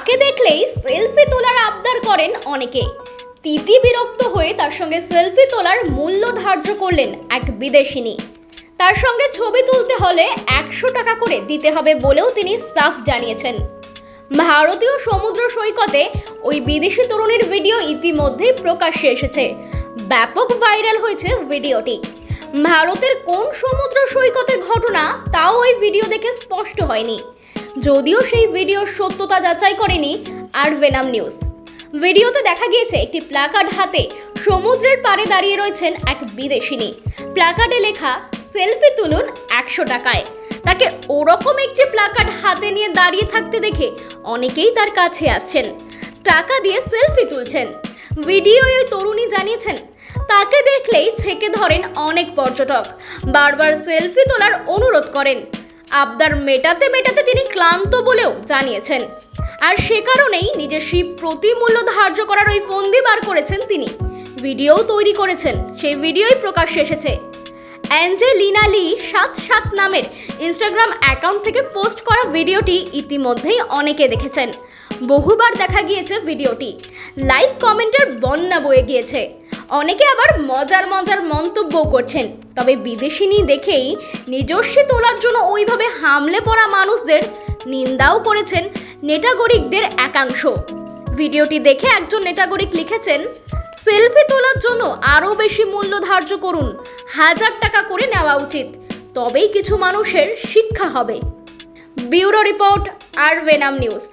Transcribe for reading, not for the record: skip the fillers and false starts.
তাকে দেখলেই সেলফি তোলার আবদার করেন অনেকে। তিতি বিরক্ত হয়ে তার সঙ্গে সেলফি তোলার মূল্য ধার্য করলেন এক বিদেশিনী। তার সঙ্গে ছবি তুলতে হলে 100 টাকা করে দিতে হবে বলেও তিনি সাফ জানিয়েছেন। ভারতীয় সমুদ্র সৈকতে ওই বিদেশি তরুণীর ভিডিও ইতিমধ্যেই প্রকাশ্যে এসেছে। ব্যাপক ভাইরাল হয়েছে ভিডিওটি। ভারতের কোন সমুদ্র সৈকতের ঘটনা তাও ওই ভিডিও দেখে স্পষ্ট হয়নি, যদিও সেই ভিডিওর সত্যতা যাচাই করেনি আরভেনাম নিউজ। ভিডিওতে দেখা গিয়েছে একটি প্ল্যাকার্ড হাতে সমুদ্রের পাড়ে দাঁড়িয়ে রয়েছেন এক বিদেশিনী। প্ল্যাকার্ডে লেখা সেলফি তুলুন 100 টাকায়। তাকে ওরকম একটি প্ল্যাকার্ড হাতে নিয়ে দাঁড়িয়ে থাকতে দেখে অনেকেই তার কাছে আসছেন, টাকা দিয়ে সেলফি তুলছেন। ভিডিওয় ওই তরুণী জানিয়েছেন, তাকে দেখলেই ছেকে ধরেন অনেক পর্যটক, বারবার সেলফি তোলার অনুরোধ করেন। আবদার মেটাতে মেটাতে তিনি ক্লান্ত বলেও জানিয়েছেন, আর সে কারণেই নিজস্ব প্রতিমূল্য ধার্য করার ওই ফন্দি বার করেছেন তিনি। ভিডিও তৈরি করেছেন, সেই ভিডিওই প্রকাশ্যে এসেছে। অ্যাঞ্জেলিনা লি 77 নামের ইনস্টাগ্রাম অ্যাকাউন্ট থেকে পোস্ট করা ভিডিওটি ইতিমধ্যেই অনেকে দেখেছেন। বহুবার দেখা গিয়েছে ভিডিওটি, লাইক কমেন্টের বন্যা বয়ে গিয়েছে। অনেকে আবার মজার মন্তব্য করছেন। তবে বিদেশিনী দেখেই নিজস্ব তোলার জন্য ওইভাবে হামলে পড়া মানুষদের নিন্দাও করেছেন নেটাগরিকদের একাংশ। ভিডিওটি দেখে একজন নেটাগরিক লিখেছেন, সেলফি তোলার জন্য আরও বেশি মূল্য ধার্য করুন, 1000 টাকা করে নেওয়া উচিত, তবেই কিছু মানুষের শিক্ষা হবে। ব্যুরো রিপোর্ট, আরভেনাম নিউজ।